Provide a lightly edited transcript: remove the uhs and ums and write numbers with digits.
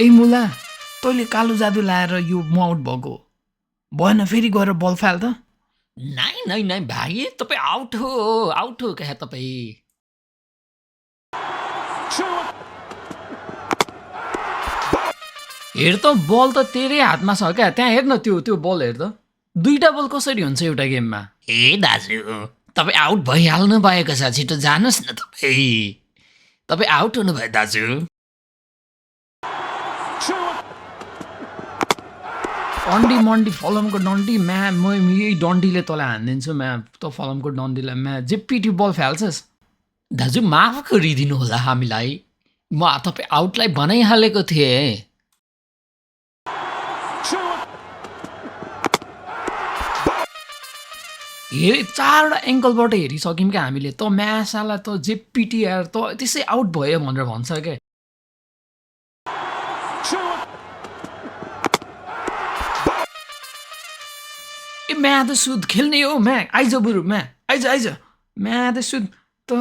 ए मुला तैँले कालो जादु लाएर यो म आउट भएको भएन फेरि गएर बल फाल त नहीं नहीं नहीं भाइ तपाईँ आउट हो क्या तपाईँ हेर त बल त तेरै हातमा छ क्या त्यहाँ हेर न त्यो बल हेर त दुईटा बल कसरी हुन्छ एउटा गेममा ए दाजु तपाईँ आउट भइहाल्नु भएको छ छिटो जानुहोस् न तपाईँ आउट हुनुभयो दाजु अन्डी मन्डी फलमको डन्डी म्या म यही डन्डीले तँलाई हानिदिन्छु म्या त फलमको डन्डीलाई म्या जे पिटी बल फाल्छस् दाजु माफ गरिदिनु होला हामीलाई म तपाईँ आउटलाई बनाइहालेको थिएँ हेरे 4वटा एङ्कलबाट हेरिसक्यौँ क्या हामीले त म्यासालाई त जे पिटी यार त त्यसै आउट भयो भनेर भन्छ क्या ए म्या त सुद खेल्ने हो म्या आइज बरु म्या आइज म्या त सुद त